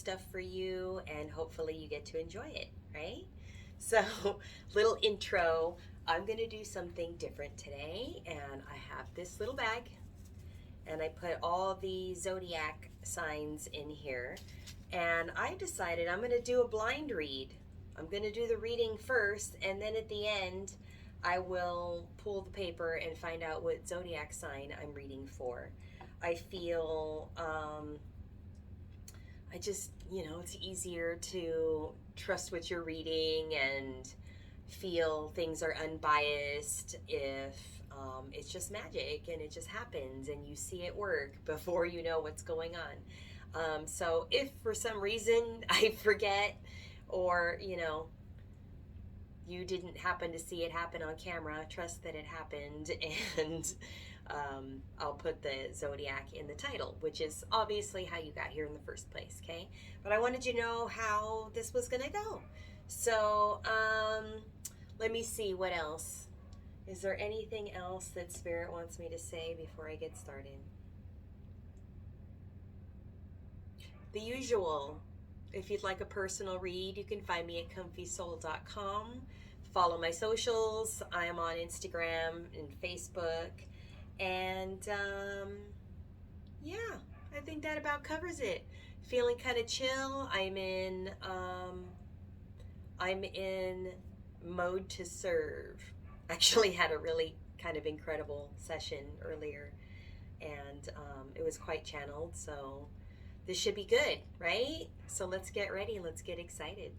stuff for you, and hopefully you get to enjoy it, right? So, little intro. I'm going to do something different today, and I have this little bag, and I put all the zodiac signs in here, and I decided I'm going to do a blind read. I'm going to do the reading first, and then at the end, I will pull the paper and find out what zodiac sign I'm reading for. I feel, it's easier to trust what you're reading and feel things are unbiased if it's just magic and it just happens and you see it work before you know what's going on. So if for some reason I forget, or you didn't happen to see it happen on camera, trust that it happened, and I'll put the zodiac in the title, which is obviously how you got here in the first place, okay? But I wanted you to know how this was going to go. So let me see what else. Is there anything else that Spirit wants me to say before I get started? The usual. If you'd like a personal read, you can find me at comfysoul.com. Follow my socials. I am on Instagram and Facebook. And yeah, I think that about covers it. Feeling kind of chill. I'm in mode to serve. Actually had a really kind of incredible session earlier, and it was quite channeled, so this should be good, right? So let's get ready. Let's get excited.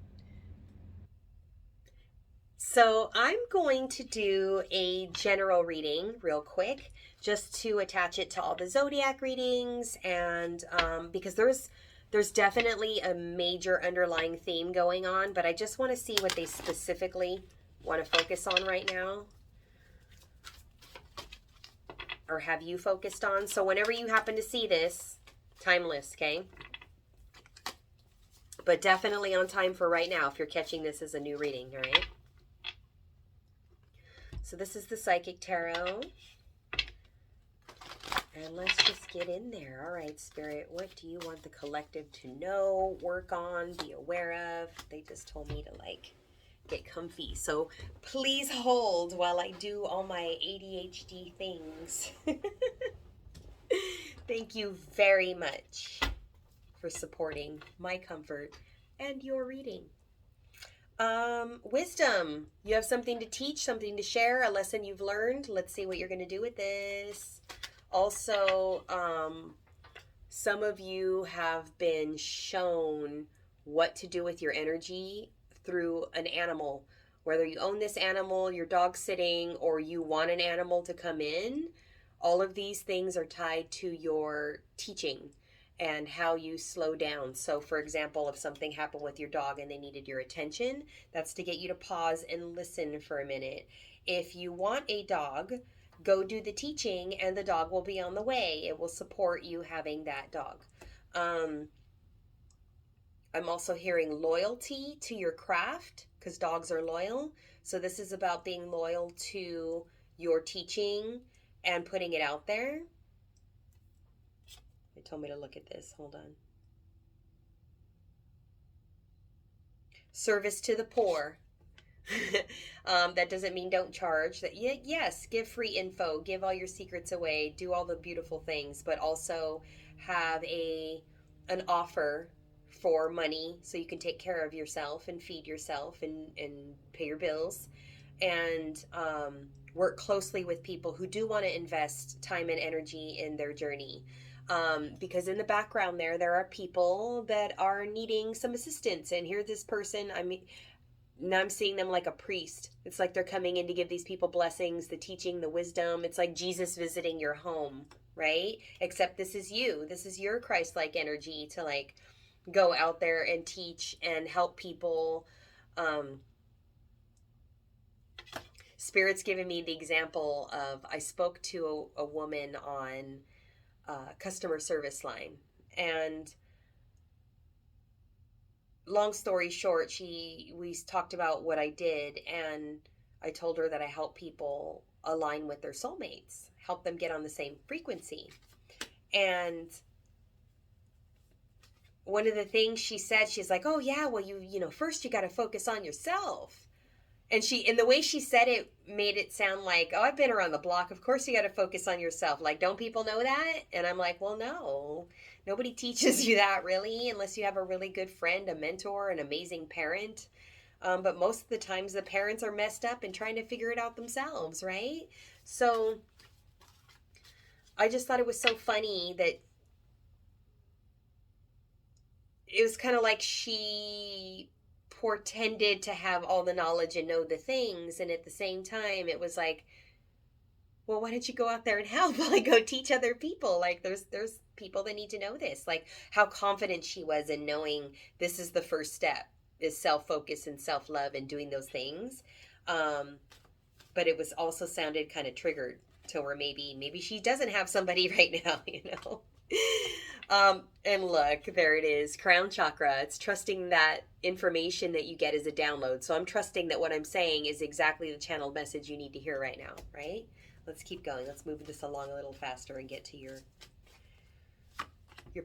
So I'm going to do a general reading real quick, just to attach it to all the zodiac readings, and because there's definitely a major underlying theme going on, but I just want to see what they specifically want to focus on right now, or have you focused on. So whenever you happen to see this, timeless, okay? But definitely on time for right now if you're catching this as a new reading, all right? So this is the Psychic Tarot. And let's just get in there. All right, Spirit, what do you want the collective to know, work on, be aware of? They just told me to, get comfy. So please hold while I do all my ADHD things. Thank you very much for supporting my comfort and your reading. Wisdom. You have something to teach, something to share, a lesson you've learned. Let's see what you're going to do with this. Also, some of you have been shown what to do with your energy through an animal. Whether you own this animal, you're dog sitting, or you want an animal to come in, all of these things are tied to your teaching and how you slow down. So for example, if something happened with your dog and they needed your attention, that's to get you to pause and listen for a minute. If you want a dog, go do the teaching and the dog will be on the way. It will support you having that dog. I'm also hearing loyalty to your craft, because dogs are loyal. So this is about being loyal to your teaching and putting it out there. They told me to look at this. Hold on. Service to the poor. That doesn't mean don't charge. That yes, give free info, give all your secrets away, do all the beautiful things, but also have an offer for money so you can take care of yourself and feed yourself and pay your bills, and work closely with people who do want to invest time and energy in their journey. Because in the background there are people that are needing some assistance, and here this person, now I'm seeing them like a priest. It's like they're coming in to give these people blessings, the teaching, the wisdom. It's like Jesus visiting your home, right? Except this is you. This is your Christ-like energy to go out there and teach and help people. Spirit's given me the example of, I spoke to a woman on customer service line, and long story short, we talked about what I did, and I told her that I help people align with their soulmates, help them get on the same frequency. And one of the things she said, she's like, oh yeah, well, first you got to focus on yourself. And the way she said it made it sound like, oh, I've been around the block. Of course you got to focus on yourself. Like, don't people know that? And I'm like, well, no, nobody teaches you that really, unless you have a really good friend, a mentor, an amazing parent. But most of the times the parents are messed up and trying to figure it out themselves, right? So I just thought it was so funny that it was kind of like she portended to have all the knowledge and know the things, and at the same time it was like, well, why don't you go out there and help? Like, go teach other people. Like, there's people that need to know this. Like, how confident she was in knowing this is the first step, is self-focus and self-love and doing those things. But it was also sounded kind of triggered to where maybe she doesn't have somebody right now, you know. And look, there it is, crown chakra. It's trusting that information that you get is a download. So I'm trusting that what I'm saying is exactly the channeled message you need to hear right now, right? Let's keep going. Let's move this along a little faster and get to your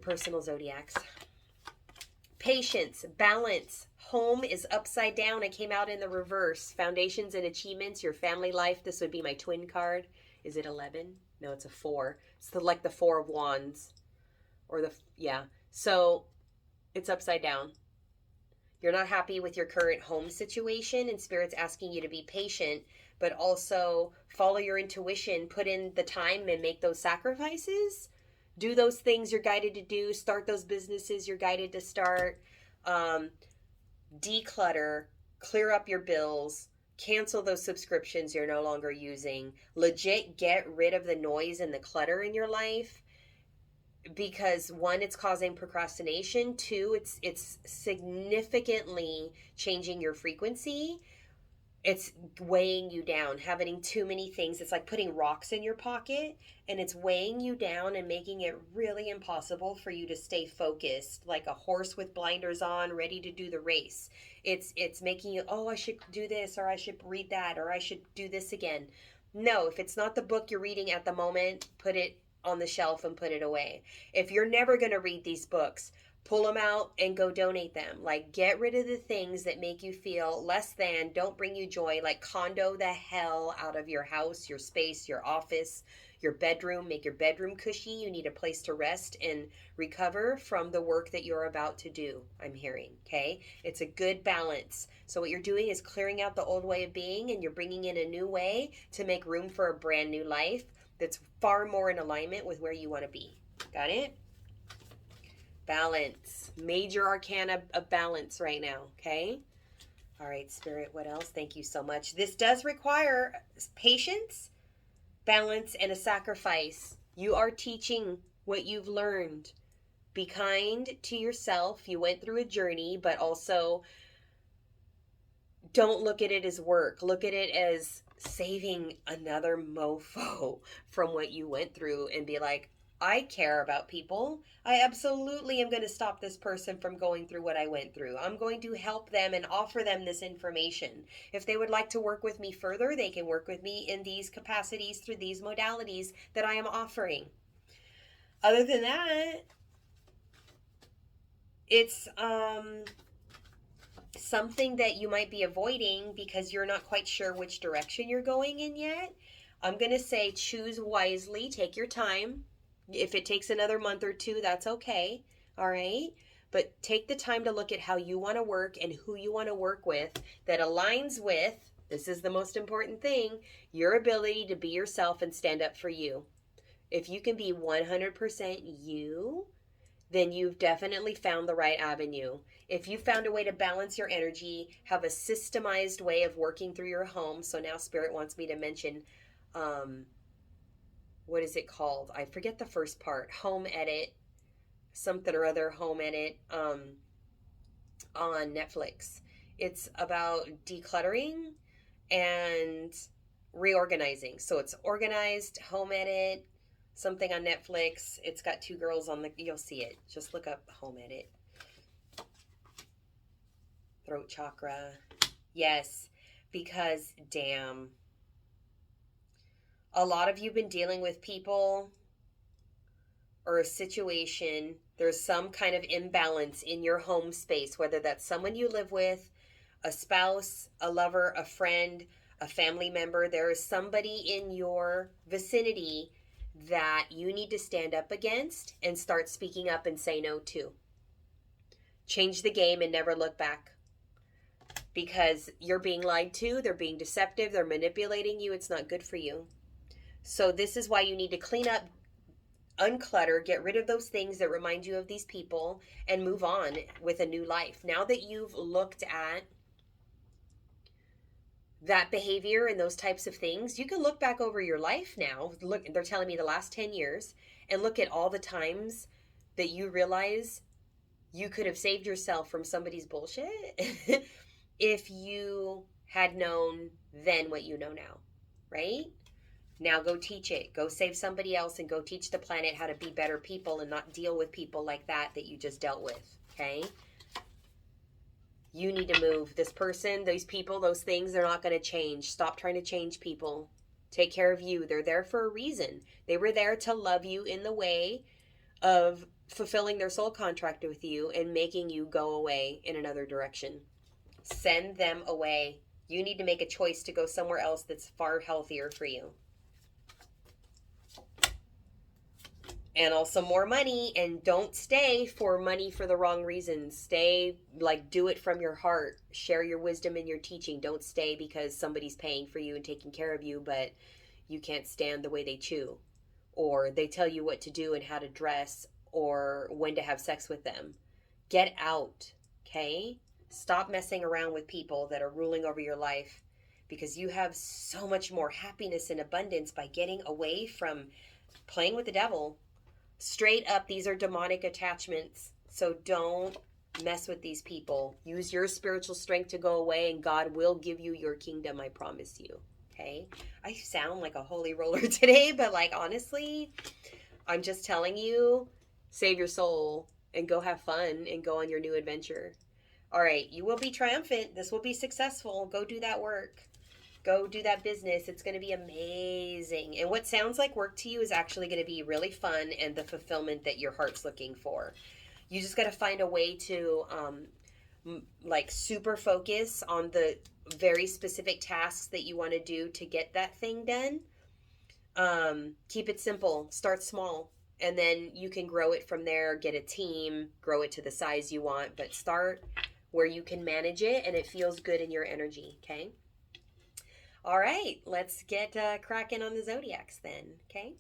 personal zodiacs. Patience, balance. Home is upside down. It came out in the reverse. Foundations and achievements, your family life. This would be my twin card. Is it 11? No, it's a 4. It's like the 4 of wands. So it's upside down. You're not happy with your current home situation, and Spirit's asking you to be patient, but also follow your intuition, put in the time and make those sacrifices. Do those things you're guided to do. Start those businesses you're guided to start. Declutter, clear up your bills, cancel those subscriptions you're no longer using. Legit get rid of the noise and the clutter in your life. Because 1, it's causing procrastination. 2, it's significantly changing your frequency. It's weighing you down, having too many things. It's like putting rocks in your pocket, and it's weighing you down and making it really impossible for you to stay focused, like a horse with blinders on, ready to do the race. It's making you, oh, I should do this, or I should read that, or I should do this again. No, if it's not the book you're reading at the moment, put it on the shelf and put it away. If you're never going to read these books, pull them out and go donate them. Like, get rid of the things that make you feel less than, don't bring you joy. Like, condo the hell out of your house, your space, your office, your bedroom. Make your bedroom cushy. You need a place to rest and recover from the work that you're about to do, I'm hearing, okay? It's a good balance. So what you're doing is clearing out the old way of being, and you're bringing in a new way to make room for a brand new life that's far more in alignment with where you want to be. Got it? Balance. Major arcana of balance right now, okay? All right, Spirit, what else? Thank you so much. This does require patience, balance, and a sacrifice. You are teaching what you've learned. Be kind to yourself. You went through a journey, but also don't look at it as work. Look at it as saving another mofo from what you went through, and be like, I care about people. I absolutely am going to stop this person from going through what I went through. I'm going to help them and offer them this information. If they would like to work with me further, they can work with me in these capacities through these modalities that I am offering. Other than that, it's something that you might be avoiding because you're not quite sure which direction you're going in yet. I'm going to say choose wisely. Take your time. If it takes another month or 2, that's okay. All right? But take the time to look at how you want to work and who you want to work with that aligns with, this is the most important thing, your ability to be yourself and stand up for you. If you can be 100% you, then you've definitely found the right avenue. If you found a way to balance your energy, have a systemized way of working through your home. So now Spirit wants me to mention, what is it called? I forget the first part. Home edit, something or other, home edit, on Netflix. It's about decluttering and reorganizing. So it's organized, home edit, something on Netflix. It's got 2 girls on you'll see it. Just look up home edit. Throat chakra. Yes, because damn. A lot of you've been dealing with people or a situation, there's some kind of imbalance in your home space, whether that's someone you live with, a spouse, a lover, a friend, a family member, there is somebody in your vicinity that you need to stand up against and start speaking up and say no to. Change the game and never look back, because you're being lied to, they're being deceptive, they're manipulating you, it's not good for you. So this is why you need to clean up, unclutter, get rid of those things that remind you of these people, and move on with a new life. Now that you've looked at that behavior and those types of things, you can look back over your life now. Look, they're telling me the last 10 years, and look at all the times that you realize you could have saved yourself from somebody's bullshit if you had known then what you know now, right? Now go teach it. Go save somebody else and go teach the planet how to be better people and not deal with people like that you just dealt with, okay? You need to move. This person, those people, those things, they're not going to change. Stop trying to change people. Take care of you. They're there for a reason. They were there to love you in the way of fulfilling their soul contract with you and making you go away in another direction. Send them away. You need to make a choice to go somewhere else that's far healthier for you. And also more money, and don't stay for money for the wrong reasons. Stay, like, do it from your heart. Share your wisdom and your teaching. Don't stay because somebody's paying for you and taking care of you, but you can't stand the way they chew, or they tell you what to do and how to dress, or when to have sex with them. Get out, okay? Stop messing around with people that are ruling over your life, because you have so much more happiness and abundance by getting away from playing with the devil. Straight up, these are demonic attachments. So don't mess with these people. Use your spiritual strength to go away, and God will give you your kingdom, I promise you. Okay? I sound like a holy roller today, but like, honestly, I'm just telling you, save your soul and go have fun and go on your new adventure. All right, you will be triumphant. This will be successful. Go do that work. Go do that business. It's going to be amazing. And what sounds like work to you is actually going to be really fun and the fulfillment that your heart's looking for. You just got to find a way to like super focus on the very specific tasks that you want to do to get that thing done. Keep it simple. Start small. And then you can grow it from there. Get a team. Grow it to the size you want. But start where you can manage it and it feels good in your energy. Okay? All right, let's get cracking on the zodiacs then, okay?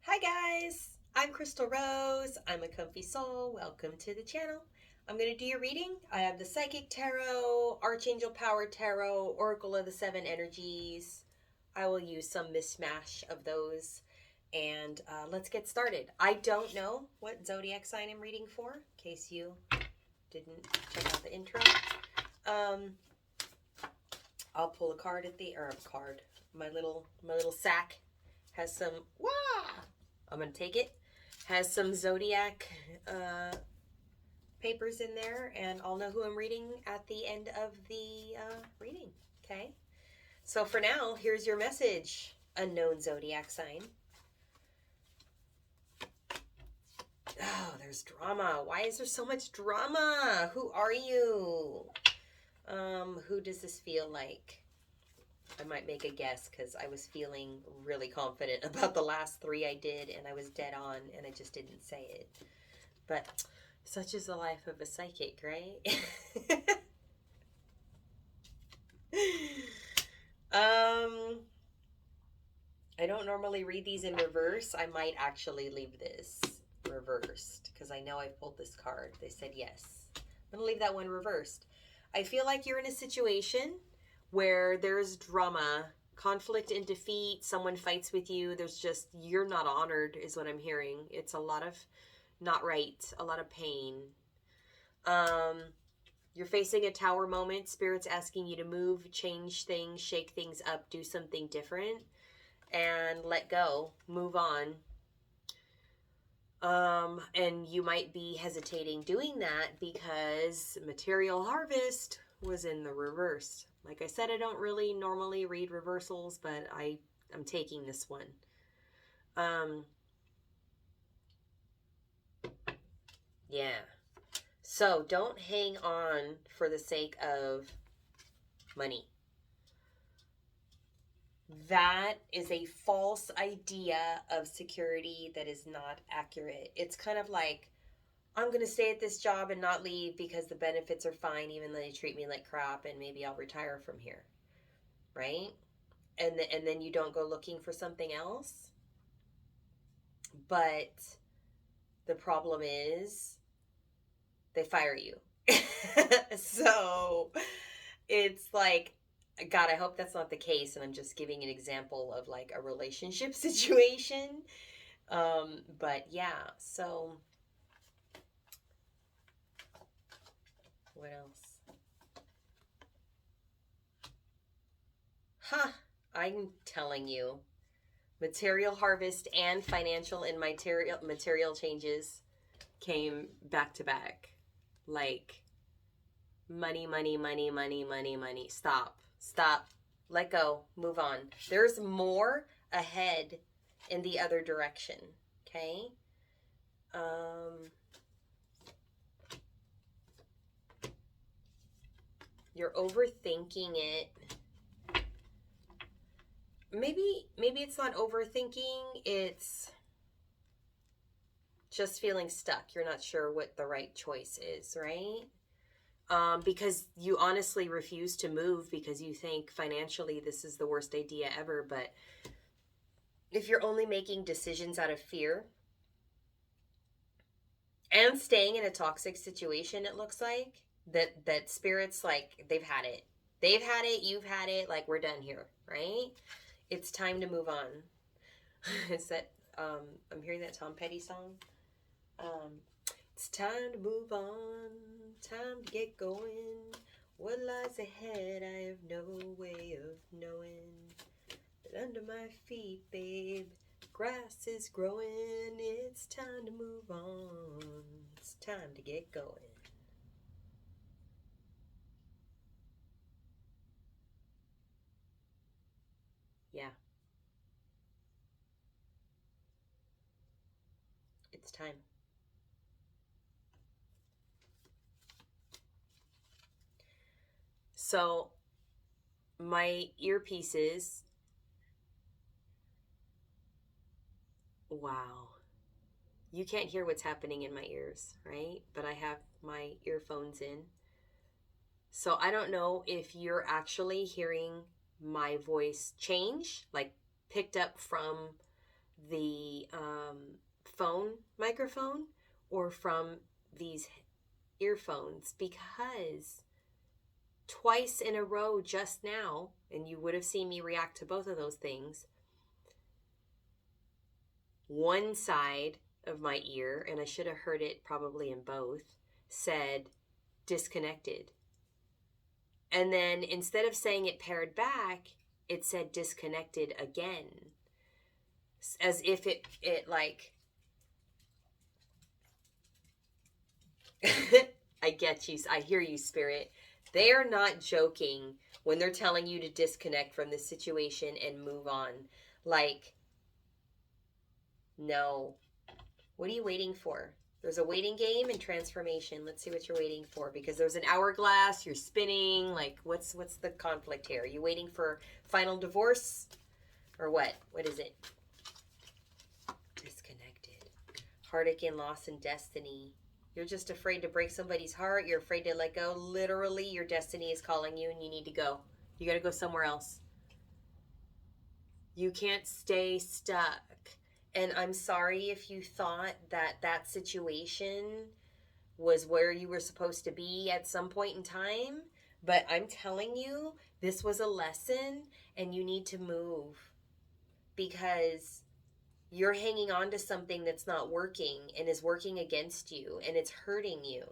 Hi guys, I'm Crystal Rose. I'm a comfy soul. Welcome to the channel. I'm going to do your reading. I have the Psychic Tarot, Archangel Power Tarot, Oracle of the Seven Energies. I will use some mishmash of those. And let's get started. I don't know what zodiac sign I'm reading for, in case you didn't check out the intro. I'll pull a card at the, or a card. My little sack has some, I'm going to take it. Has some zodiac papers in there, and I'll know who I'm reading at the end of the reading, okay? So for now, here's your message, unknown zodiac sign. Oh, there's drama. Why is there so much drama? Who are you? Who does this feel like? I might make a guess because I was feeling really confident about the last three I did, and I was dead on, and I just didn't say it. But such is the life of a psychic, right? I don't normally read these in reverse. I might actually leave this reversed because I know I pulled this card. They said yes. I'm going to leave that one reversed. I feel like you're in a situation where there's drama, conflict and defeat, someone fights with you, there's just, you're not honored is what I'm hearing. It's a lot of not right, a lot of pain. You're facing a tower moment, Spirit's asking you to move, change things, shake things up, do something different, and let go, move on. And you might be hesitating doing that because material harvest was in the reverse. Like I said, I don't really normally read reversals, but I'm taking this one. Yeah. So don't hang on for the sake of money. That is a false idea of security that is not accurate. It's kind of like, I'm going to stay at this job and not leave because the benefits are fine, even though they treat me like crap, and maybe I'll retire from here, right? And then you don't go looking for something else. But the problem is they fire you. So it's like, God, I hope that's not the case. And I'm just giving an example of like a relationship situation. But yeah, so what else? Huh, I'm telling you, material harvest and financial and material changes came back to back. Like money, money, money, money, money, money. Stop. Stop. Let go. Move on. There's more ahead in the other direction. Okay? You're overthinking it. Maybe it's not overthinking, it's just feeling stuck. You're not sure what the right choice is, right? Because you honestly refuse to move because you think financially this is the worst idea ever. But if you're only making decisions out of fear and staying in a toxic situation, it looks like that spirits, like, they've had it. They've had it, you've had it, like, we're done here, right? It's time to move on. It's that I'm hearing that Tom Petty song. It's time to move on, time to get going. What lies ahead, I have no way of knowing. But under my feet, babe, grass is growing. It's time to move on. It's time to get going. Yeah, it's time. So, my earpieces, wow. You can't hear what's happening in my ears, right? But I have my earphones in. So I don't know if you're actually hearing my voice change, like picked up from the phone microphone or from these earphones, because twice in a row just now, and you would have seen me react to both of those things, one side of my ear, and I should have heard it probably in both, said disconnected. And then instead of saying it paired back, it said disconnected again. As if it like, I get you. I hear you, Spirit. They are not joking when they're telling you to disconnect from this situation and move on. Like, no. What are you waiting for? There's a waiting game and transformation. Let's see what you're waiting for, because there's an hourglass, you're spinning. Like, what's the conflict here? Are you waiting for final divorce or what? What is it? Disconnected. Heartache and loss and destiny. You're just afraid to break somebody's heart. You're afraid to let go. Literally, your destiny is calling you and you need to go. You got to go somewhere else. You can't stay stuck. And I'm sorry if you thought that that situation was where you were supposed to be at some point in time. But I'm telling you, this was a lesson and you need to move, because you're hanging on to something that's not working and is working against you and it's hurting you.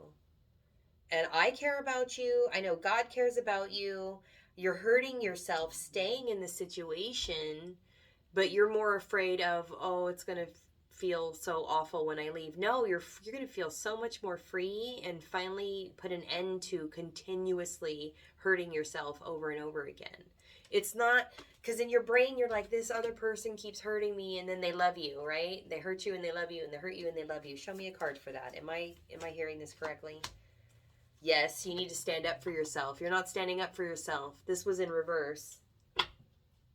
And I care about you. I know God cares about you. You're hurting yourself staying in the situation, but you're more afraid of, oh, it's going to feel so awful when I leave. No, you're going to feel so much more free and finally put an end to continuously hurting yourself over and over again. It's not Because in your brain, you're like, this other person keeps hurting me, and then they love you, right? They hurt you and they love you, and they hurt you and they love you. Show me a card for that. Am I hearing this correctly? Yes, you need to stand up for yourself. You're not standing up for yourself. This was in reverse.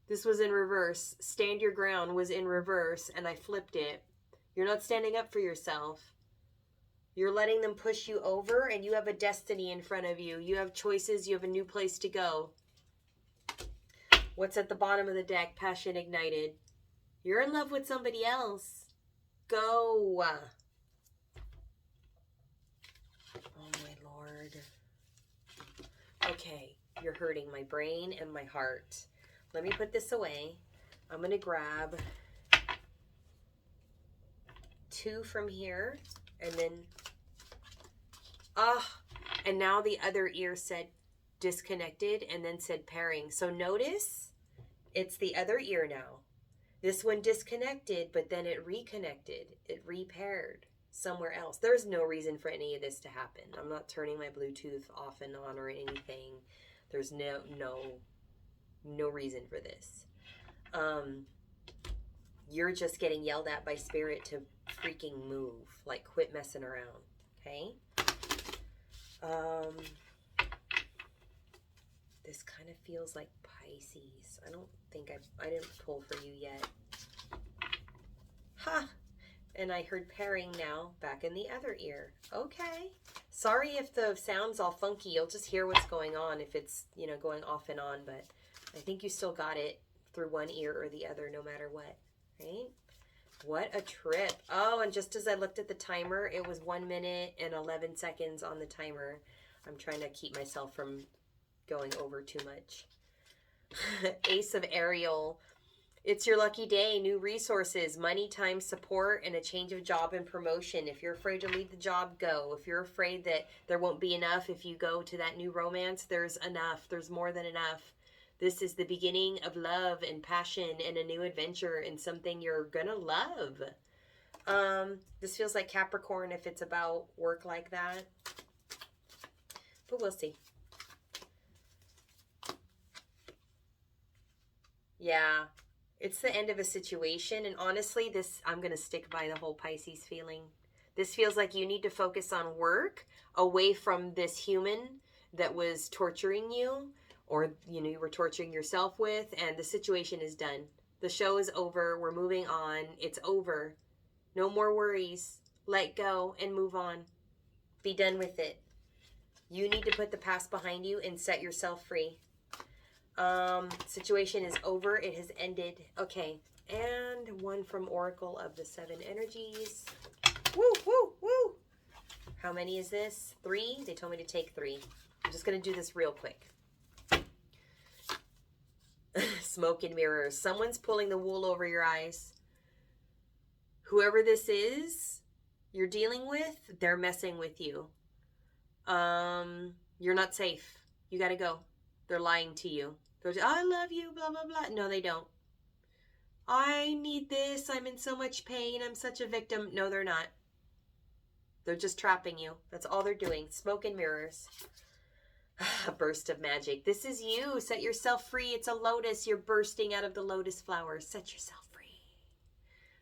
This was in reverse. Stand your ground was in reverse, and I flipped it. You're not standing up for yourself. You're letting them push you over, and you have a destiny in front of you. You have choices. You have a new place to go. What's at the bottom of the deck? Passion ignited. You're in love with somebody else. Go. Oh, my Lord. Okay, you're hurting my brain and my heart. Let me put this away. I'm going to grab 2 from here, and then, and now the other ear said disconnected and then said pairing. So notice it's the other ear now. This one disconnected, but then it reconnected. It repaired somewhere else. There's no reason for any of this to happen. I'm not turning my Bluetooth off and on or anything. There's no reason for this. You're just getting yelled at by spirit to freaking move. Like, quit messing around. Okay? This kind of feels like Pisces. I don't think I didn't pull for you yet. Ha! And I heard pairing now back in the other ear. Okay. Sorry if the sound's all funky. You'll just hear what's going on if it's, going off and on. But I think you still got it through one ear or the other no matter what. Right? What a trip. Oh, and just as I looked at the timer, it was 1 minute and 11 seconds on the timer. I'm trying to keep myself from going over too much. Ace of Ariel. It's your lucky day. New resources, money, time, support, and a change of job and promotion. If you're afraid to leave the job, go. If you're afraid that there won't be enough if you go to that new romance, there's enough. There's more than enough. This is the beginning of love and passion and a new adventure and something you're gonna love. This feels like Capricorn if it's about work like that. But we'll see. Yeah, it's the end of a situation. And honestly, I'm going to stick by the whole Pisces feeling. This feels like you need to focus on work away from this human that was torturing you, or, you were torturing yourself with, and the situation is done. The show is over. We're moving on. It's over. No more worries. Let go and move on. Be done with it. You need to put the past behind you and set yourself free. Situation is over. It has ended. Okay. And one from Oracle of the 7 Energies. Woo, woo, woo. How many is this? 3? They told me to take 3. I'm just going to do this real quick. Smoke and mirrors. Someone's pulling the wool over your eyes. Whoever this is you're dealing with, they're messing with you. You're not safe. You got to go. They're lying to you. They're just, I love you, blah, blah, blah. No, they don't. I need this. I'm in so much pain. I'm such a victim. No, they're not. They're just trapping you. That's all they're doing. Smoke and mirrors. A burst of magic. This is you. Set yourself free. It's a lotus. You're bursting out of the lotus flowers. Set yourself free.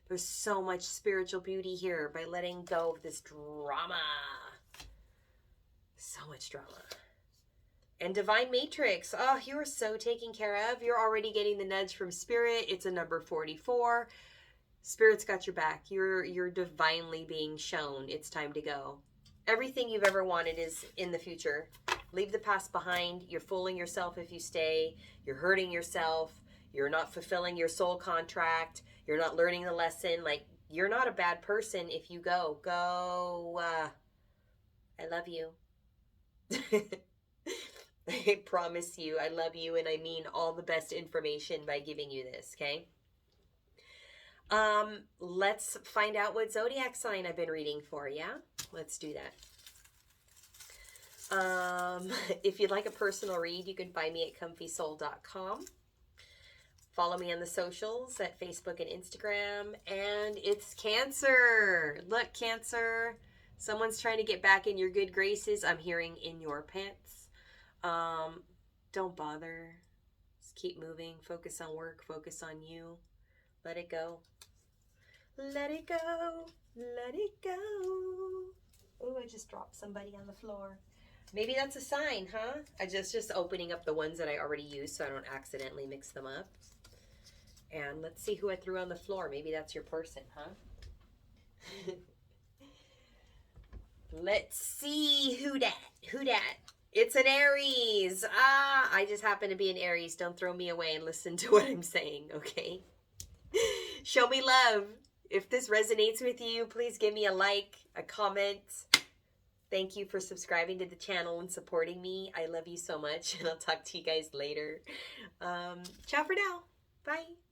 There's so much spiritual beauty here by letting go of this drama. So much drama. And Divine Matrix. Oh, you are so taken care of. You're already getting the nudge from Spirit. It's a number 44. Spirit's got your back. You're divinely being shown. It's time to go. Everything you've ever wanted is in the future. Leave the past behind. You're fooling yourself if you stay. You're hurting yourself. You're not fulfilling your soul contract. You're not learning the lesson. Like, you're not a bad person if you go. Go. I love you. I promise you, I love you, and I mean all the best information by giving you this, okay? Let's find out what zodiac sign I've been reading for, yeah? Let's do that. If you'd like a personal read, you can find me at comfysoul.com. Follow me on the socials at Facebook and Instagram. And it's Cancer. Look, Cancer. Someone's trying to get back in your good graces. I'm hearing in your pants. Don't bother. keep moving. Focus on work. Focus on you. Let it go. Let it go. Let it go. Oh, I just dropped somebody on the floor. Maybe that's a sign, huh? I just opening up the ones that I already used so I don't accidentally mix them up. And let's see who I threw on the floor. Maybe that's your person, huh? Let's see who dat. Who dat? It's an Aries. Ah, I just happen to be an Aries. Don't throw me away and listen to what I'm saying, okay? Show me love. If this resonates with you, please give me a like, a comment. Thank you for subscribing to the channel and supporting me. I love you so much, and I'll talk to you guys later. Ciao for now. Bye.